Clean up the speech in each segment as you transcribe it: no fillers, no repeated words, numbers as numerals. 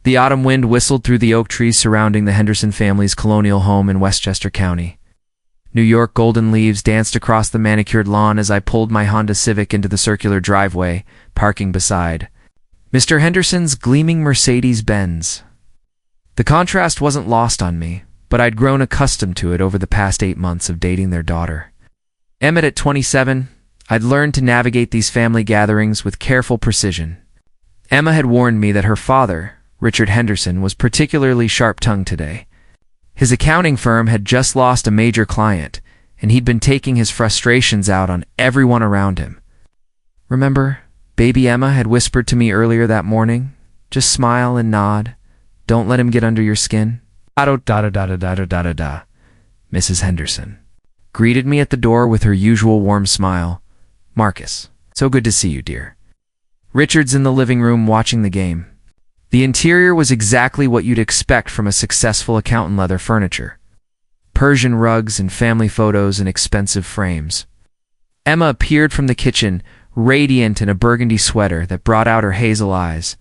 The autumn wind whistled through the oak trees surrounding the Henderson family's colonial home in Westchester County. New York golden leaves danced across the manicured lawn as I pulled my Honda Civic into the circular driveway, parking beside Mr. Henderson's gleaming Mercedes-Benz. The contrast wasn't lost on me, but I'd grown accustomed to it over the past 8 months of dating their daughter. Emmett at 27, I'd learned to navigate these family gatherings with careful precision. Emma had warned me that her father, Richard Henderson, was particularly sharp-tongued today. His accounting firm had just lost a major client, and he'd been taking his frustrations out on everyone around him. Remember, baby Emma had whispered to me earlier that morning, "Just smile and nod. Don't let him get under your skin." Da-da-da-da-da-da-da-da-da. Mrs. Henderson greeted me at the door with her usual warm smile. "Marcus, so good to see you, dear." Richard's in the living room watching the game. The interior was exactly what you'd expect from a successful accountant. Leather furniture, Persian rugs and family photos in expensive frames. Emma appeared from the kitchen, radiant in a burgundy sweater that brought out her hazel eyes.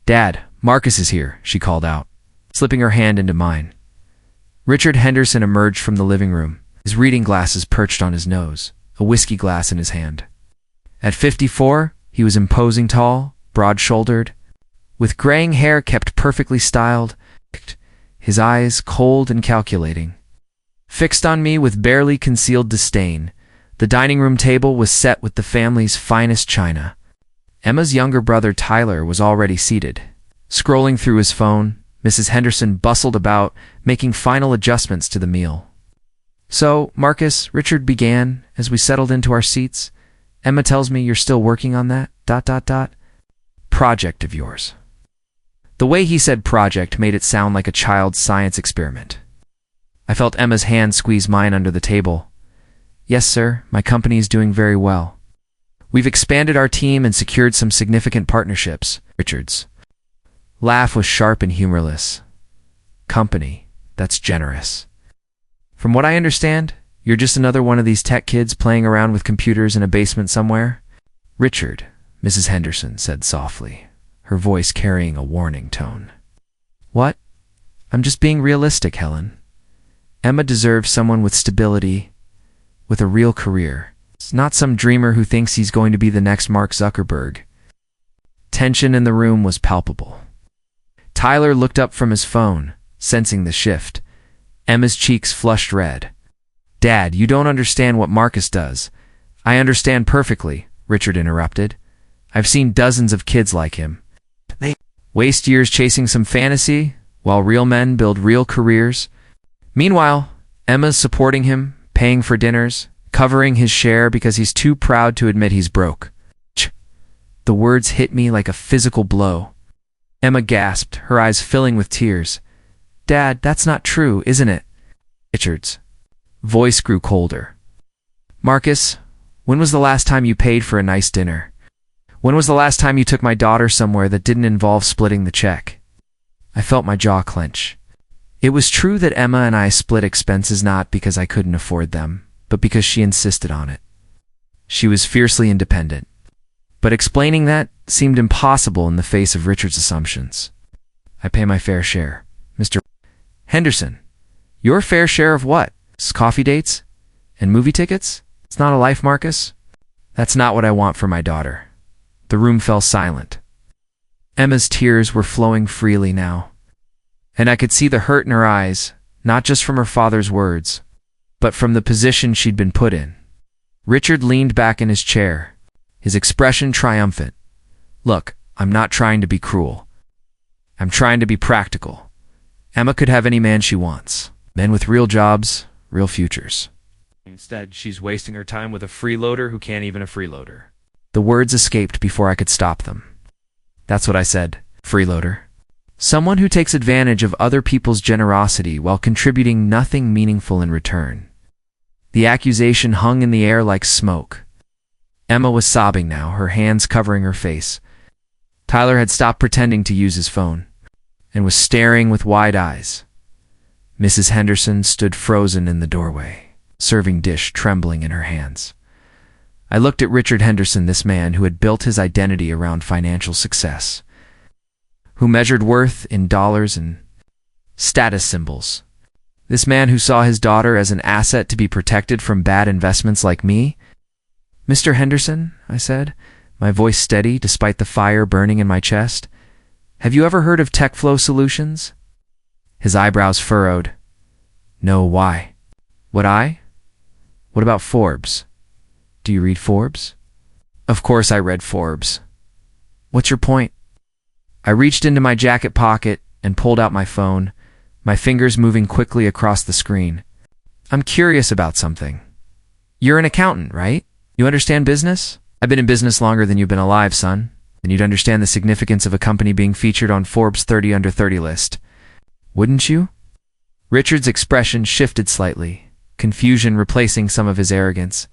"Dad, Marcus is here," she called out, slipping her hand into mine. Richard Henderson emerged from the living room, his reading glasses perched on his nose, a whiskey glass in his hand. At 54, he was imposing, tall, broad-shouldered, with graying hair kept perfectly styled, his eyes cold and calculating. Fixed on me with barely concealed disdain, the dining room table was set with the family's finest china. Emma's younger brother Tyler was already seated. Scrolling through his phone, Mrs. Henderson bustled about, making final adjustments to the meal. "So, Marcus," Richard began as we settled into our seats, "Emma tells me you're still working on that ... project of yours." The way he said project made it sound like a child's science experiment. I felt Emma's hand squeeze mine under the table. "Yes, sir, my company is doing very well. We've expanded our team and secured some significant partnerships." Richard's laugh was sharp and humorless. "Company, that's generous. From what I understand, you're just another one of these tech kids playing around with computers in a basement somewhere?" "Richard," Mrs. Henderson said softly, her voice carrying a warning tone. "What? I'm just being realistic, Helen. Emma deserves someone with stability, with a real career. It's not some dreamer who thinks he's going to be the next Mark Zuckerberg." Tension in the room was palpable. Tyler looked up from his phone, sensing the shift. Emma's cheeks flushed red. "Dad, you don't understand what Marcus does." "I understand perfectly," Richard interrupted. "I've seen dozens of kids like him. They waste years chasing some fantasy, while real men build real careers. Meanwhile, Emma's supporting him, paying for dinners, covering his share because he's too proud to admit he's broke." The words hit me like a physical blow. Emma gasped, her eyes filling with tears. "Dad, that's not true, isn't it?" Richard's voice grew colder. "Marcus, when was the last time you paid for a nice dinner? When was the last time you took my daughter somewhere that didn't involve splitting the check?" I felt my jaw clench. It was true that Emma and I split expenses not because I couldn't afford them, but because she insisted on it. She was fiercely independent. But explaining that seemed impossible in the face of Richard's assumptions. "I pay my fair share, Mr. Henderson." "Your fair share of what? Coffee dates? And movie tickets? It's not a life, Marcus." "That's not what I want for my daughter." The room fell silent. Emma's tears were flowing freely now, and I could see the hurt in her eyes, not just from her father's words, but from the position she'd been put in. Richard leaned back in his chair, his expression triumphant. "Look, I'm not trying to be cruel. I'm trying to be practical. Emma could have any man she wants. Men with real jobs, real futures. Instead, she's wasting her time with a freeloader who can't even a freeloader." The words escaped before I could stop them. "That's what I said, freeloader. Someone who takes advantage of other people's generosity while contributing nothing meaningful in return." The accusation hung in the air like smoke. Emma was sobbing now, her hands covering her face. Tyler had stopped pretending to use his phone and was staring with wide eyes. Mrs. Henderson stood frozen in the doorway, serving dish trembling in her hands. I looked at Richard Henderson, this man who had built his identity around financial success. who measured worth in dollars and status symbols. This man who saw his daughter as an asset to be protected from bad investments like me? "Mr. Henderson," I said, my voice steady despite the fire burning in my chest, "have you ever heard of TechFlow Solutions?" His eyebrows furrowed. "No, why?" "Would I? What about Forbes? Do you read Forbes?" Of course I read Forbes. "What's your point?" I reached into my jacket pocket and pulled out my phone, my fingers moving quickly across the screen. "I'm curious about something. You're an accountant, right? You understand business? I've been in business longer than you've been alive, son. Then you'd understand the significance of a company being featured on Forbes' 30 Under 30 list. Wouldn't you?" Richard's expression shifted slightly, confusion replacing some of his arrogance.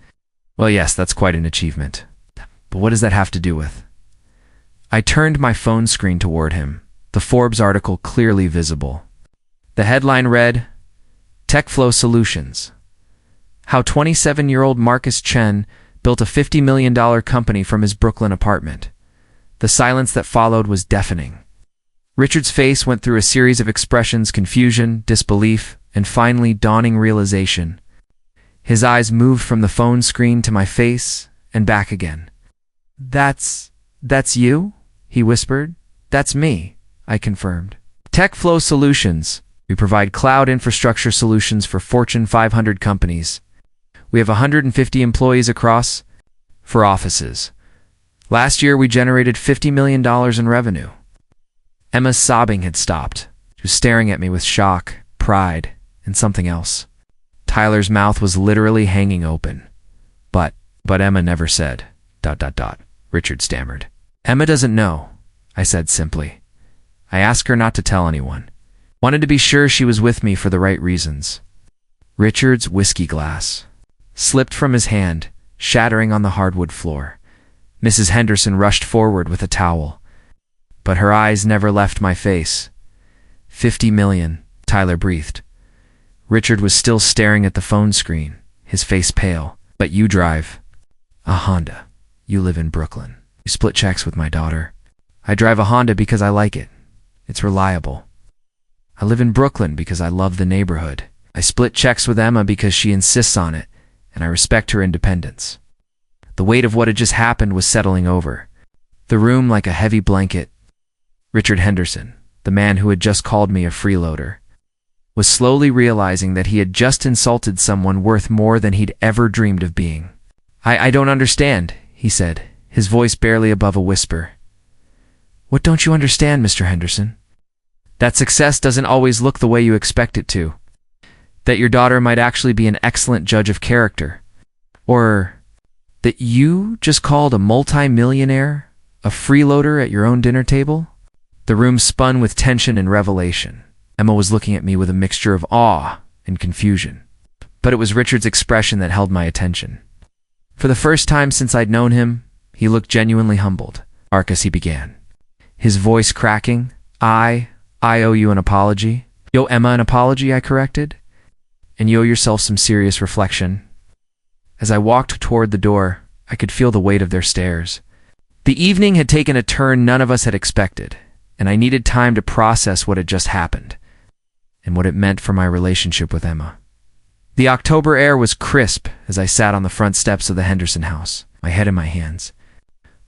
"Well, yes, that's quite an achievement. But what does that have to do with?" I turned my phone screen toward him, the Forbes article clearly visible. The headline read, "TechFlow Solutions. How 27-year-old Marcus Chen built a $50 million company from his Brooklyn apartment." The silence that followed was deafening. Richard's face went through a series of expressions: confusion, disbelief, and finally dawning realization. His eyes moved from the phone screen to my face and back again. That's you?" he whispered. "That's me," I confirmed. "TechFlow Solutions. We provide cloud infrastructure solutions for Fortune 500 companies. We have 150 employees across 4 offices. Last year, we generated $50 million in revenue." Emma's sobbing had stopped. She was staring at me with shock, pride, and something else. Tyler's mouth was literally hanging open. But Emma never said, ... Richard stammered. "Emma doesn't know," I said simply. "I asked her not to tell anyone. Wanted to be sure she was with me for the right reasons." Richard's whiskey glass slipped from his hand, shattering on the hardwood floor. Mrs. Henderson rushed forward with a towel, but her eyes never left my face. $50 million, Tyler breathed. Richard was still staring at the phone screen, his face pale. "But you drive a Honda. You live in Brooklyn. You split checks with my daughter." "I drive a Honda because I like it. It's reliable. I live in Brooklyn because I love the neighborhood. I split checks with Emma because she insists on it, and I respect her independence." The weight of what had just happened was settling over the room like a heavy blanket. Richard Henderson, the man who had just called me a freeloader, was slowly realizing that he had just insulted someone worth more than he'd ever dreamed of being. I don't understand," he said, his voice barely above a whisper. "What don't you understand, Mr. Henderson?" "That success doesn't always look the way you expect it to. That your daughter might actually be an excellent judge of character. Or that you just called a multi-millionaire a freeloader at your own dinner table." The room spun with tension and revelation. Emma was looking at me with a mixture of awe and confusion. But it was Richard's expression that held my attention. For the first time since I'd known him, he looked genuinely humbled. "Marcus," he began, his voice cracking, I owe you an apology." "You owe Emma an apology," I corrected. "And you owe yourself some serious reflection." As I walked toward the door, I could feel the weight of their stares. The evening had taken a turn none of us had expected, and I needed time to process what had just happened and what it meant for my relationship with Emma. The October air was crisp as I sat on the front steps of the Henderson house, my head in my hands.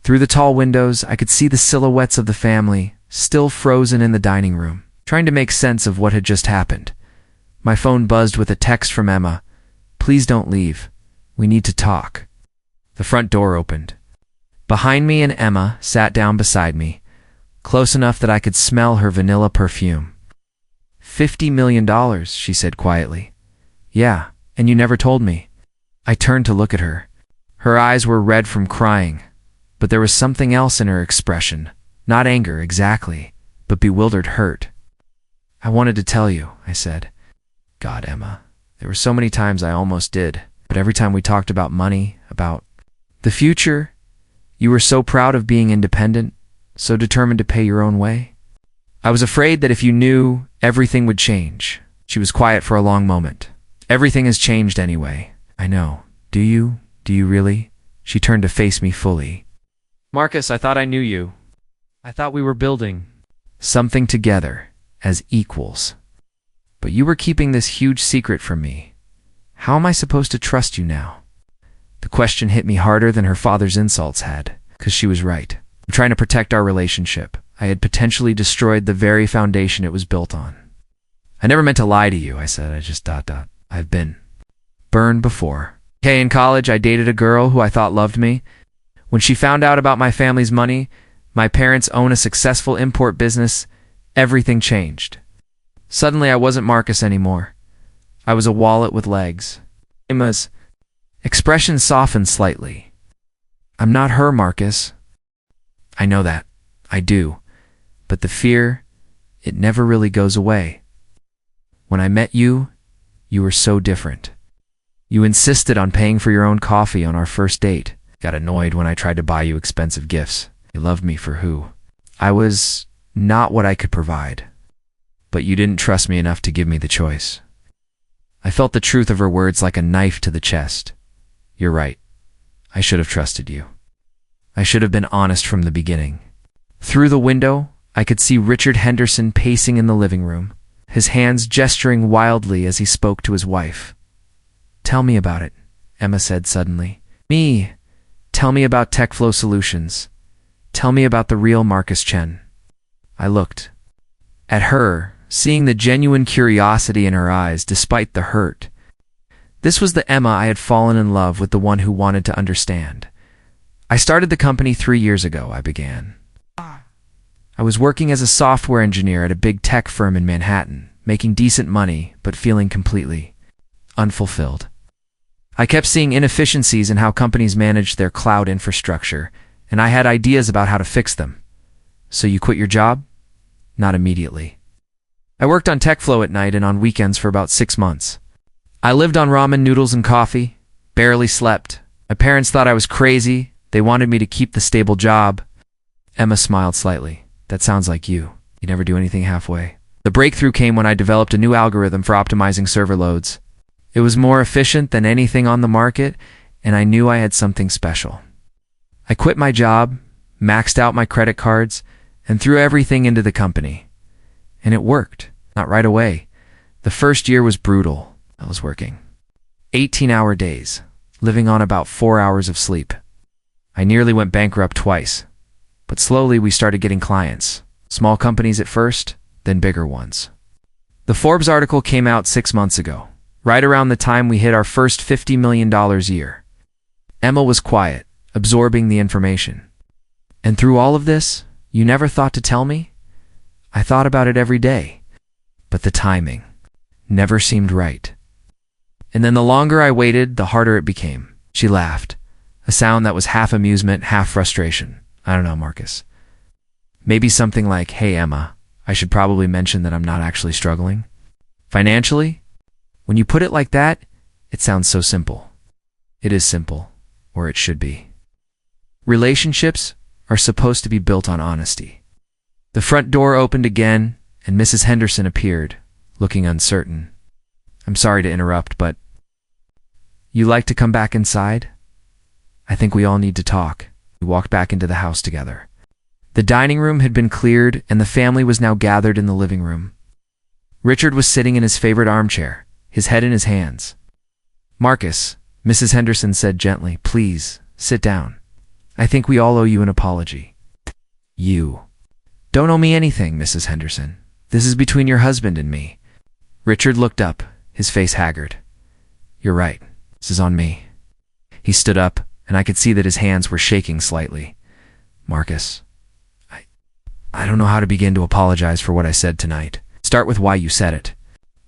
Through the tall windows, I could see the silhouettes of the family, still frozen in the dining room, trying to make sense of what had just happened. My phone buzzed with a text from Emma. "Please don't leave. We need to talk." The front door opened. Behind me and Emma sat down beside me, close enough that I could smell her vanilla perfume. $50 million, she said quietly. "Yeah, and you never told me." I turned to look at her. Her eyes were red from crying, but there was something else in her expression. Not anger, exactly, but bewildered hurt. "I wanted to tell you," I said. "God, Emma, there were so many times I almost did, but every time we talked about money, about the future, you were so proud of being independent, so determined to pay your own way. I was afraid that if you knew, everything would change." She was quiet for a long moment. "Everything has changed anyway." "I know. Do you? Do you really?" She turned to face me fully. "Marcus, I thought I knew you. I thought we were building something together, as equals. But you were keeping this huge secret from me. How am I supposed to trust you now?" The question hit me harder than her father's insults had, because she was right. I'm trying to protect our relationship. I had potentially destroyed the very foundation it was built on. "I never meant to lie to you," I said. I've been burned before. Okay, in college, I dated a girl who I thought loved me. When she found out about my family's money, my parents own a successful import business, everything changed. Suddenly, I wasn't Marcus anymore. I was a wallet with legs. Emma's expression softened slightly. "I'm not her, Marcus." "I know that. I do. But the fear, it never really goes away. When I met you, you were so different. You insisted on paying for your own coffee on our first date. Got annoyed when I tried to buy you expensive gifts. You loved me for who I was, not what I could provide. But you didn't trust me enough to give me the choice." I felt the truth of her words like a knife to the chest. You're right. I should have trusted you. I should have been honest from the beginning. Through the window, I could see Richard Henderson pacing in the living room, his hands gesturing wildly as he spoke to his wife. "Tell me about it," Emma said suddenly. "Me. Tell me about TechFlow Solutions. Tell me about the real Marcus Chen." I looked at her, seeing the genuine curiosity in her eyes despite the hurt. This was the Emma I had fallen in love with, the one who wanted to understand. "I started the company 3 years ago," I began. "I was working as a software engineer at a big tech firm in Manhattan, making decent money, but feeling completely unfulfilled. I kept seeing inefficiencies in how companies managed their cloud infrastructure, and I had ideas about how to fix them." "So you quit your job?" "Not immediately. I worked on TechFlow at night and on weekends for about 6 months. I lived on ramen noodles and coffee, barely slept. My parents thought I was crazy. They wanted me to keep the stable job." Emma smiled slightly. "That sounds like you. You never do anything halfway." The breakthrough came when I developed a new algorithm for optimizing server loads. It was more efficient than anything on the market, and I knew I had something special. I quit my job, maxed out my credit cards, and threw everything into the company. And it worked. Not right away. The first year was brutal. I was working 18-hour days, living on about 4 hours of sleep. I nearly went bankrupt twice. But slowly we started getting clients. Small companies at first, then bigger ones. The Forbes article came out 6 months ago, right around the time we hit our first $50 million year. Emma was quiet, absorbing the information. "And through all of this, you never thought to tell me?" "I thought about it every day. But the timing never seemed right. And then the longer I waited, the harder it became." She laughed, a sound that was half amusement, half frustration. "I don't know, Marcus. Maybe something like, 'Hey, Emma, I should probably mention that I'm not actually struggling financially.' When you put it like that, it sounds so simple." It is simple, or it should be. Relationships are supposed to be built on honesty. The front door opened again, and Mrs. Henderson appeared, looking uncertain. "I'm sorry to interrupt, but you like to come back inside? I think we all need to talk." We walked back into the house together. The dining room had been cleared, and the family was now gathered in the living room. Richard was sitting in his favorite armchair, his head in his hands. "Marcus," Mrs. Henderson said gently, "please, sit down. I think we all owe you an apology." "You don't owe me anything, Mrs. Henderson. This is between your husband and me." Richard looked up, his face haggard. "You're right. This is on me." He stood up, and I could see that his hands were shaking slightly. "Marcus, I don't know how to begin to apologize for what I said tonight. Start with why you said it."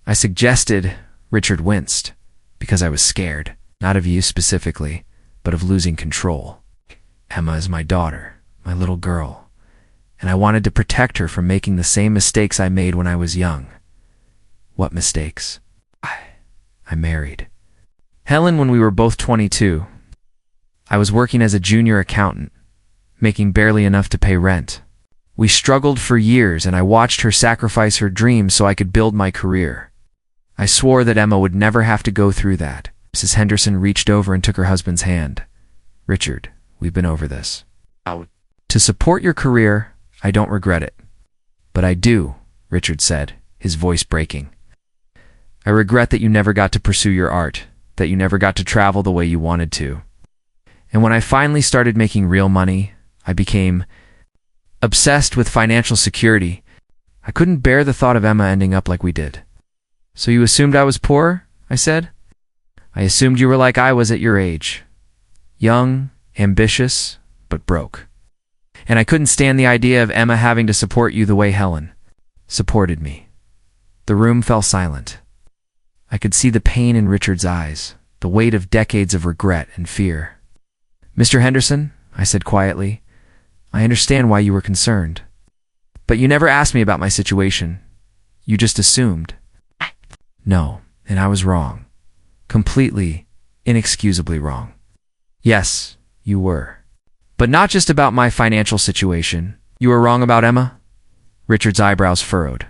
I suggested. Richard winced, because I was scared, not of you specifically, but of losing control. Emma is my daughter, my little girl, and I wanted to protect her from making the same mistakes I made when I was young. "What mistakes?" I married Helen when we were both 22. I was working as a junior accountant, making barely enough to pay rent. We struggled for years, and I watched her sacrifice her dreams so I could build my career. I swore that Emma would never have to go through that. Mrs. Henderson reached over and took her husband's hand. "Richard, we've been over this. To support your career, I don't regret it. But I do, Richard said, his voice breaking. I regret that you never got to pursue your art, that you never got to travel the way you wanted to. And when I finally started making real money, I became obsessed with financial security. I couldn't bear the thought of Emma ending up like we did. So you assumed I was poor? I said. I assumed you were like I was at your age. Young, ambitious, but broke. And I couldn't stand the idea of Emma having to support you the way Helen supported me. The room fell silent. I could see the pain in Richard's eyes, the weight of decades of regret and fear. Mr. Henderson, I said quietly, I understand why you were concerned. But you never asked me about my situation. You just assumed. No, and I was wrong. Completely, inexcusably wrong. Yes, you were. But not just about my financial situation. You were wrong about Emma? Richard's eyebrows furrowed.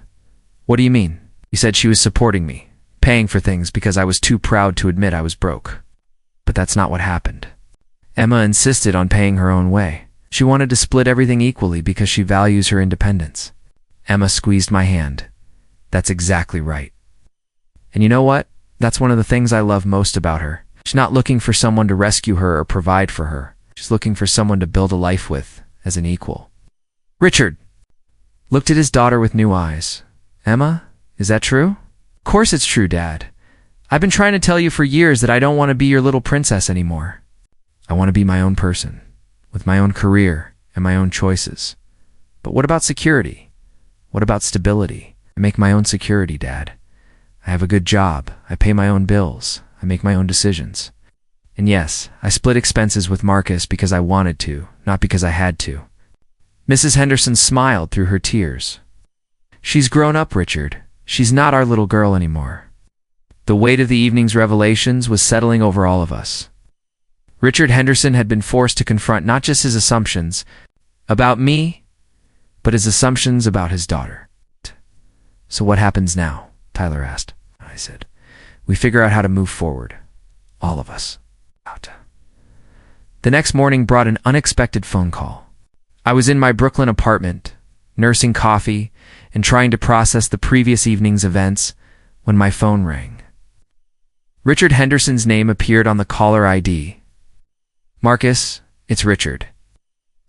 What do you mean? You said she was supporting me, paying for things because I was too proud to admit I was broke. But that's not what happened. Emma insisted on paying her own way. She wanted to split everything equally because she values her independence. Emma squeezed my hand. That's exactly right. And you know what? That's one of the things I love most about her. She's not looking for someone to rescue her or provide for her. She's looking for someone to build a life with as an equal. Richard looked at his daughter with new eyes. Emma, is that true? Of course it's true, Dad. I've been trying to tell you for years that I don't want to be your little princess anymore. I want to be my own person, with my own career and my own choices. But what about security? What about stability? I make my own security, Dad. I have a good job. I pay my own bills. I make my own decisions. And yes, I split expenses with Marcus because I wanted to, not because I had to. Mrs. Henderson smiled through her tears. She's grown up, Richard. She's not our little girl anymore. The weight of the evening's revelations was settling over all of us. Richard Henderson had been forced to confront not just his assumptions about me, but his assumptions about his daughter. So what happens now? Tyler asked. I said, we figure out how to move forward. All of us. The next morning brought an unexpected phone call. I was in my Brooklyn apartment, nursing coffee and trying to process the previous evening's events when my phone rang. Richard Henderson's name appeared on the caller ID. Marcus, it's Richard.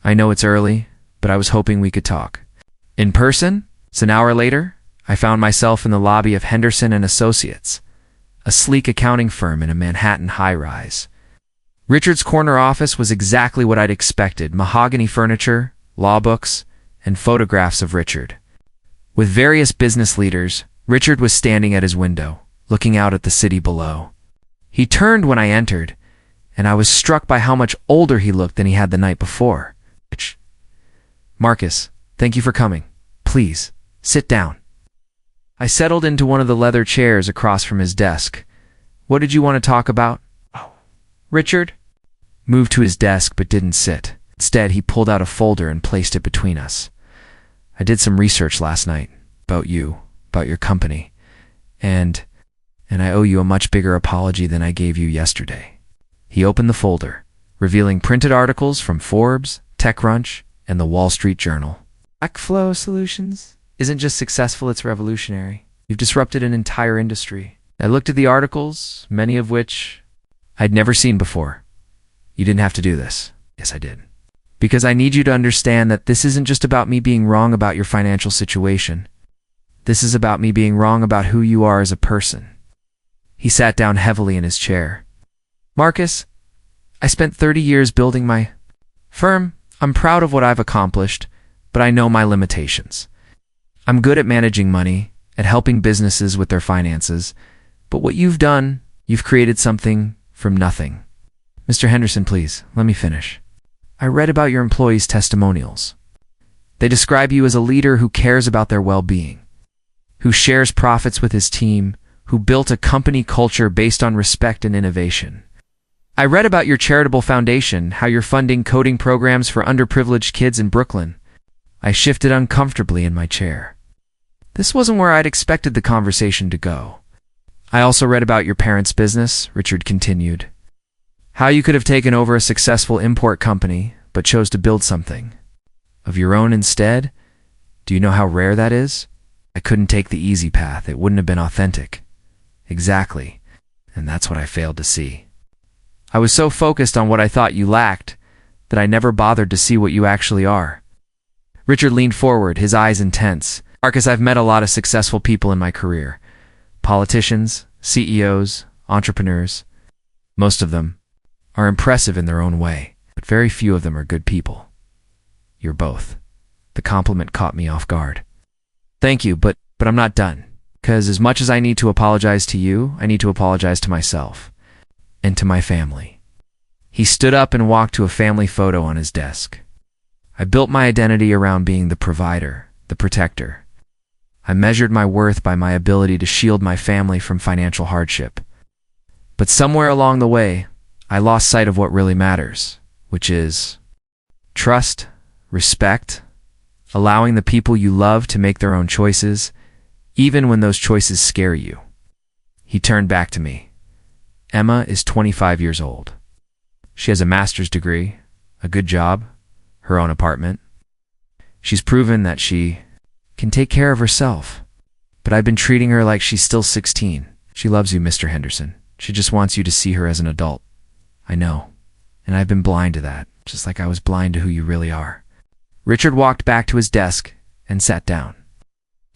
I know it's early, but I was hoping we could talk. In person? So an hour later, I found myself in the lobby of Henderson and Associates, a sleek accounting firm in a Manhattan high-rise. Richard's corner office was exactly what I'd expected: mahogany furniture, law books, and photographs of Richard. With various business leaders, Richard was standing at his window, looking out at the city below. He turned when I entered, and I was struck by how much older he looked than he had the night before. Marcus, thank you for coming. Please, sit down. I settled into one of the leather chairs across from his desk. What did you want to talk about? Richard moved to his desk but didn't sit. Instead, he pulled out a folder and placed it between us. I did some research last night about you, about your company, and I owe you a much bigger apology than I gave you yesterday. He opened the folder, revealing printed articles from Forbes, TechCrunch, and the Wall Street Journal. Backflow Solutions isn't just successful, it's revolutionary. You've disrupted an entire industry. I looked at the articles, many of which I'd never seen before. You didn't have to do this. Yes, I did. Because I need you to understand that this isn't just about me being wrong about your financial situation. This is about me being wrong about who you are as a person. He sat down heavily in his chair. Marcus, I spent 30 years building my firm. I'm proud of what I've accomplished, but I know my limitations. I'm good at managing money, at helping businesses with their finances, but what you've done, you've created something from nothing. Mr. Henderson, please, let me finish. I read about your employees' testimonials. They describe you as a leader who cares about their well-being, who shares profits with his team, who built a company culture based on respect and innovation. I read about your charitable foundation, how you're funding coding programs for underprivileged kids in Brooklyn. I shifted uncomfortably in my chair. This wasn't where I'd expected the conversation to go. I also read about your parents' business, Richard continued. How you could have taken over a successful import company, but chose to build something of your own instead. Do you know how rare that is? I couldn't take the easy path. It wouldn't have been authentic. Exactly. And that's what I failed to see. I was so focused on what I thought you lacked that I never bothered to see what you actually are. Richard leaned forward, his eyes intense. Marcus, I've met a lot of successful people in my career. Politicians, CEOs, entrepreneurs. Most of them are impressive in their own way, but very few of them are good people. You're both. The compliment caught me off guard. Thank you, but I'm not done. Because as much as I need to apologize to you, I need to apologize to myself and to my family. He stood up and walked to a family photo on his desk. I built my identity around being the provider, the protector. I measured my worth by my ability to shield my family from financial hardship. But somewhere along the way, I lost sight of what really matters, which is trust, respect, allowing the people you love to make their own choices, even when those choices scare you. He turned back to me. Emma is 25 years old. She has a master's degree, a good job, her own apartment. She's proven that she can take care of herself. But I've been treating her like she's still 16. She loves you, Mr. Henderson. She just wants you to see her as an adult. I know. And I've been blind to that, just like I was blind to who you really are. Richard walked back to his desk and sat down.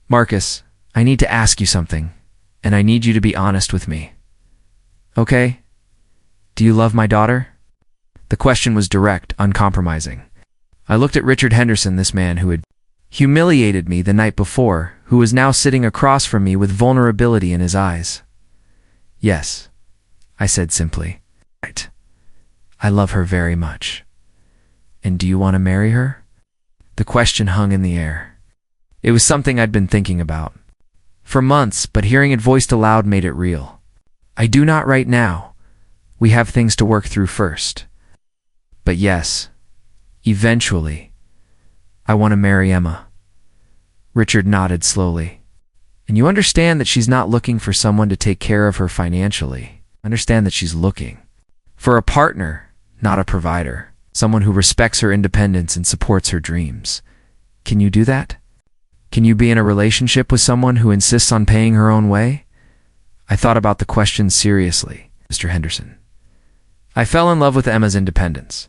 Marcus, I need to ask you something, and I need you to be honest with me. Okay? Do you love my daughter? The question was direct, uncompromising. I looked at Richard Henderson, this man who had humiliated me the night before, who was now sitting across from me with vulnerability in his eyes. Yes, I said simply. Right. I love her very much. And do you want to marry her? The question hung in the air. It was something I'd been thinking about for months, but hearing it voiced aloud made it real. I do not right now. We have things to work through first. But yes, eventually, I want to marry Emma. Richard nodded slowly. And you understand that she's not looking for someone to take care of her financially. Understand that she's looking for a partner, not a provider. Someone who respects her independence and supports her dreams. Can you do that? Can you be in a relationship with someone who insists on paying her own way? I thought about the question seriously, Mr. Henderson. I fell in love with Emma's independence.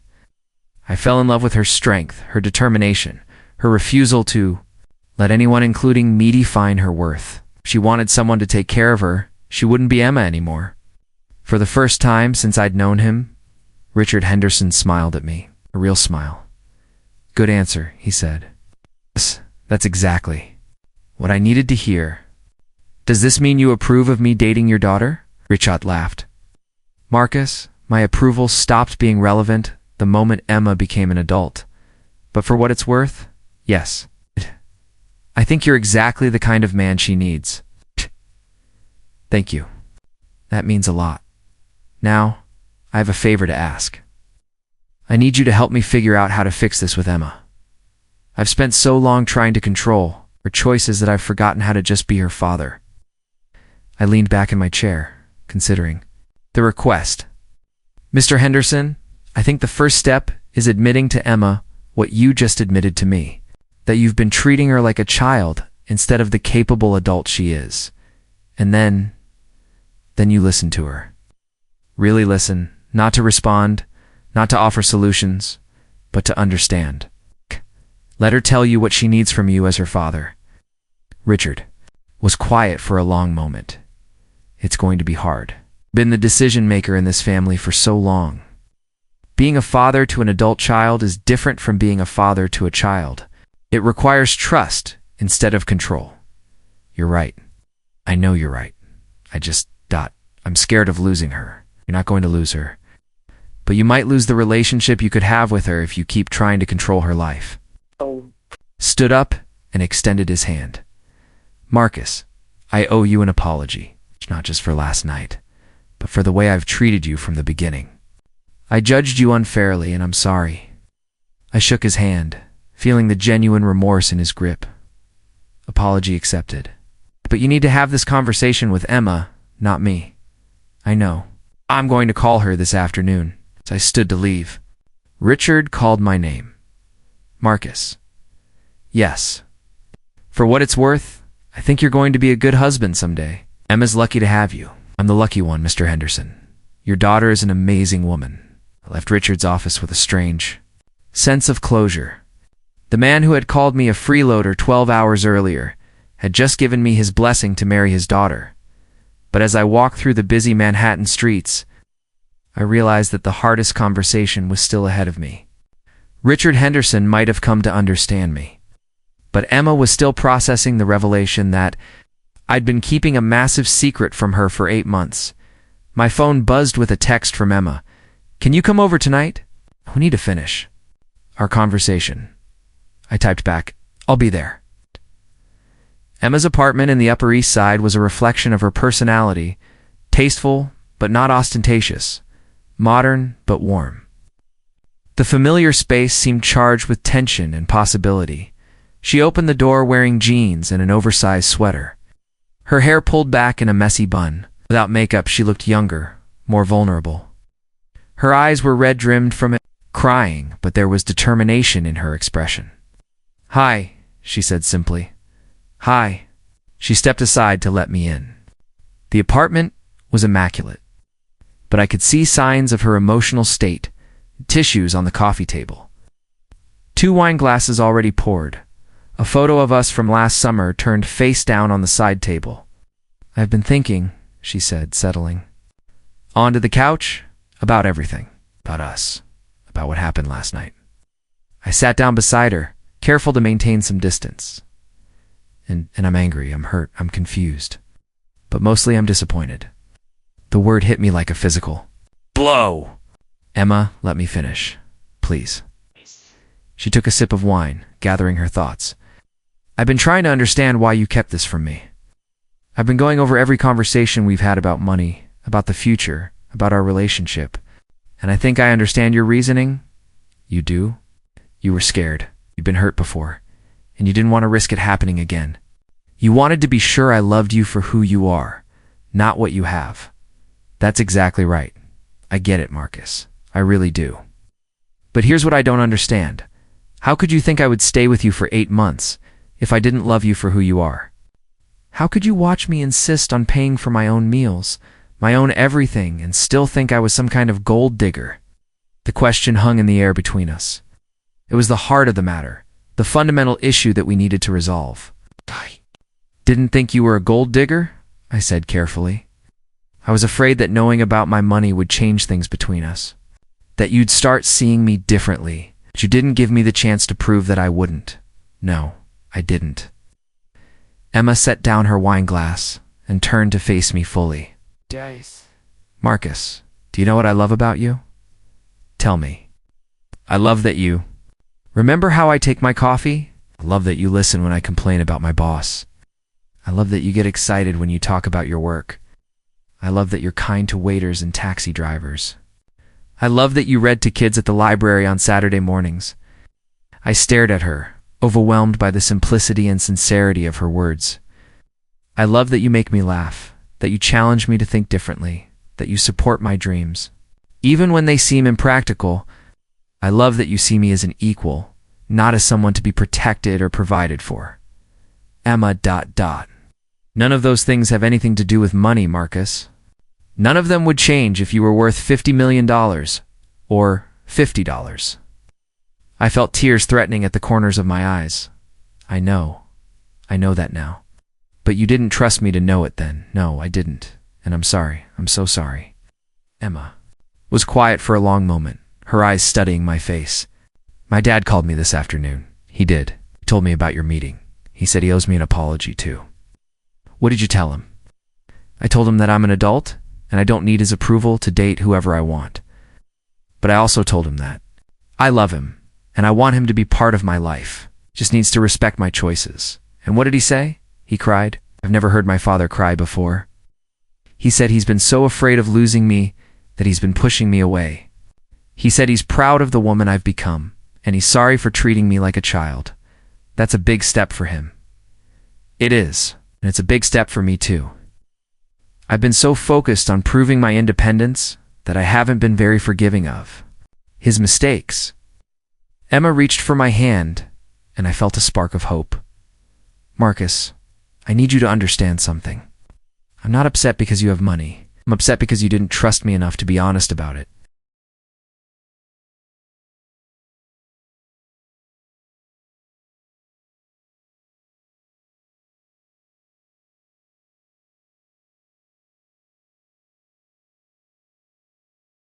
I fell in love with her strength, her determination, her refusal to let anyone, including me, define her worth. If she wanted someone to take care of her, she wouldn't be Emma anymore. For the first time since I'd known him, Richard Henderson smiled at me, a real smile. Good answer, he said. Yes, that's exactly what I needed to hear. Does this mean you approve of me dating your daughter? Richard laughed. Marcus, my approval stopped being relevant the moment Emma became an adult. But for what it's worth, yes. I think you're exactly the kind of man she needs. Thank you. That means a lot. Now, I have a favor to ask. I need you to help me figure out how to fix this with Emma. I've spent so long trying to control her choices that I've forgotten how to just be her father. I leaned back in my chair, considering the request. Mr. Henderson, I think the first step is admitting to Emma what you just admitted to me, that you've been treating her like a child instead of the capable adult she is. And then you listen to her. Really listen, not to respond, not to offer solutions, but to understand. Let her tell you what she needs from you as her father. Richard was quiet for a long moment. It's going to be hard. Been the decision maker in this family for so long. Being a father to an adult child is different from being a father to a child. It requires trust instead of control. You're right. I know you're right. I'm scared of losing her. You're not going to lose her. But you might lose the relationship you could have with her if you keep trying to control her life. Stood up and extended his hand. Marcus, I owe you an apology, not just for last night, but for the way I've treated you from the beginning. I judged you unfairly, and I'm sorry. I shook his hand, feeling the genuine remorse in his grip. Apology accepted. But you need to have this conversation with Emma, not me. I know. I'm going to call her this afternoon. As I stood to leave, Richard called my name. Marcus. Yes. For what it's worth, I think you're going to be a good husband someday. Emma's lucky to have you. I'm the lucky one, Mr. Henderson. Your daughter is an amazing woman. I left Richard's office with a strange sense of closure. The man who had called me a freeloader 12 hours earlier had just given me his blessing to marry his daughter. But as I walked through the busy Manhattan streets, I realized that the hardest conversation was still ahead of me. Richard Henderson might have come to understand me, but Emma was still processing the revelation that I'd been keeping a massive secret from her for 8 months. My phone buzzed with a text from Emma. "Can you come over tonight? We need to finish our conversation." I typed back, "I'll be there." Emma's apartment in the Upper East Side was a reflection of her personality, tasteful but not ostentatious, modern but warm. The familiar space seemed charged with tension and possibility. She opened the door wearing jeans and an oversized sweater. Her hair pulled back in a messy bun. Without makeup, she looked younger, more vulnerable. Her eyes were red-rimmed from crying, but there was determination in her expression. "Hi," she said simply. "Hi." She stepped aside to let me in. The apartment was immaculate, but I could see signs of her emotional state, tissues on the coffee table. 2 wine glasses already poured. A photo of us from last summer turned face down on the side table. "I've been thinking," she said, settling. Onto the couch, about everything. About us. About what happened last night. I sat down beside her, careful to maintain some distance. And I'm angry, I'm hurt, I'm confused. But mostly I'm disappointed. The word hit me like a physical blow. "Emma, let me finish. Please." She took a sip of wine, gathering her thoughts. "I've been trying to understand why you kept this from me. I've been going over every conversation we've had about money, about the future, about our relationship. And I think I understand your reasoning." "You do?" "You were scared. You'd been hurt before. And you didn't want to risk it happening again. You wanted to be sure I loved you for who you are, not what you have." "That's exactly right. I get it, Marcus. I really do. But here's what I don't understand. How could you think I would stay with you for 8 months if I didn't love you for who you are? How could you watch me insist on paying for my own meals, my own everything, and still think I was some kind of gold digger?" The question hung in the air between us. It was the heart of the matter, the fundamental issue that we needed to resolve. "I didn't think you were a gold digger," I said carefully. "I was afraid that knowing about my money would change things between us, that you'd start seeing me differently. But you didn't give me the chance to prove that I wouldn't. No, I didn't." Emma set down her wine glass and turned to face me fully. "Marcus, do you know what I love about you? Tell me." "I love that you remember how I take my coffee? I love that you listen when I complain about my boss. I love that you get excited when you talk about your work. I love that you're kind to waiters and taxi drivers. I love that you read to kids at the library on Saturday mornings." I stared at her, overwhelmed by the simplicity and sincerity of her words. "I love that you make me laugh, that you challenge me to think differently, that you support my dreams, even when they seem impractical. I love that you see me as an equal, not as someone to be protected or provided for." Emma ... "None of those things have anything to do with money, Marcus. None of them would change if you were worth $50 million or $50. I felt tears threatening at the corners of my eyes. I know that now. But you didn't trust me to know it then. No, I didn't. And I'm sorry. I'm so sorry." Emma was quiet for a long moment, her eyes studying my face. "My dad called me this afternoon. He did. He told me about your meeting. He said he owes me an apology, too." "What did you tell him?" "I told him that I'm an adult, and I don't need his approval to date whoever I want. But I also told him that I love him, and I want him to be part of my life. Just needs to respect my choices." "And what did he say?" He cried. I've never heard my father cry before. "He said he's been so afraid of losing me that he's been pushing me away. He said he's proud of the woman I've become, and he's sorry for treating me like a child. That's a big step for him." "It is, and it's a big step for me too. I've been so focused on proving my independence that I haven't been very forgiving of his mistakes." Emma reached for my hand, and I felt a spark of hope. Marcus, I need you to understand something. I'm not upset because you have money. I'm upset because you didn't trust me enough to be honest about it.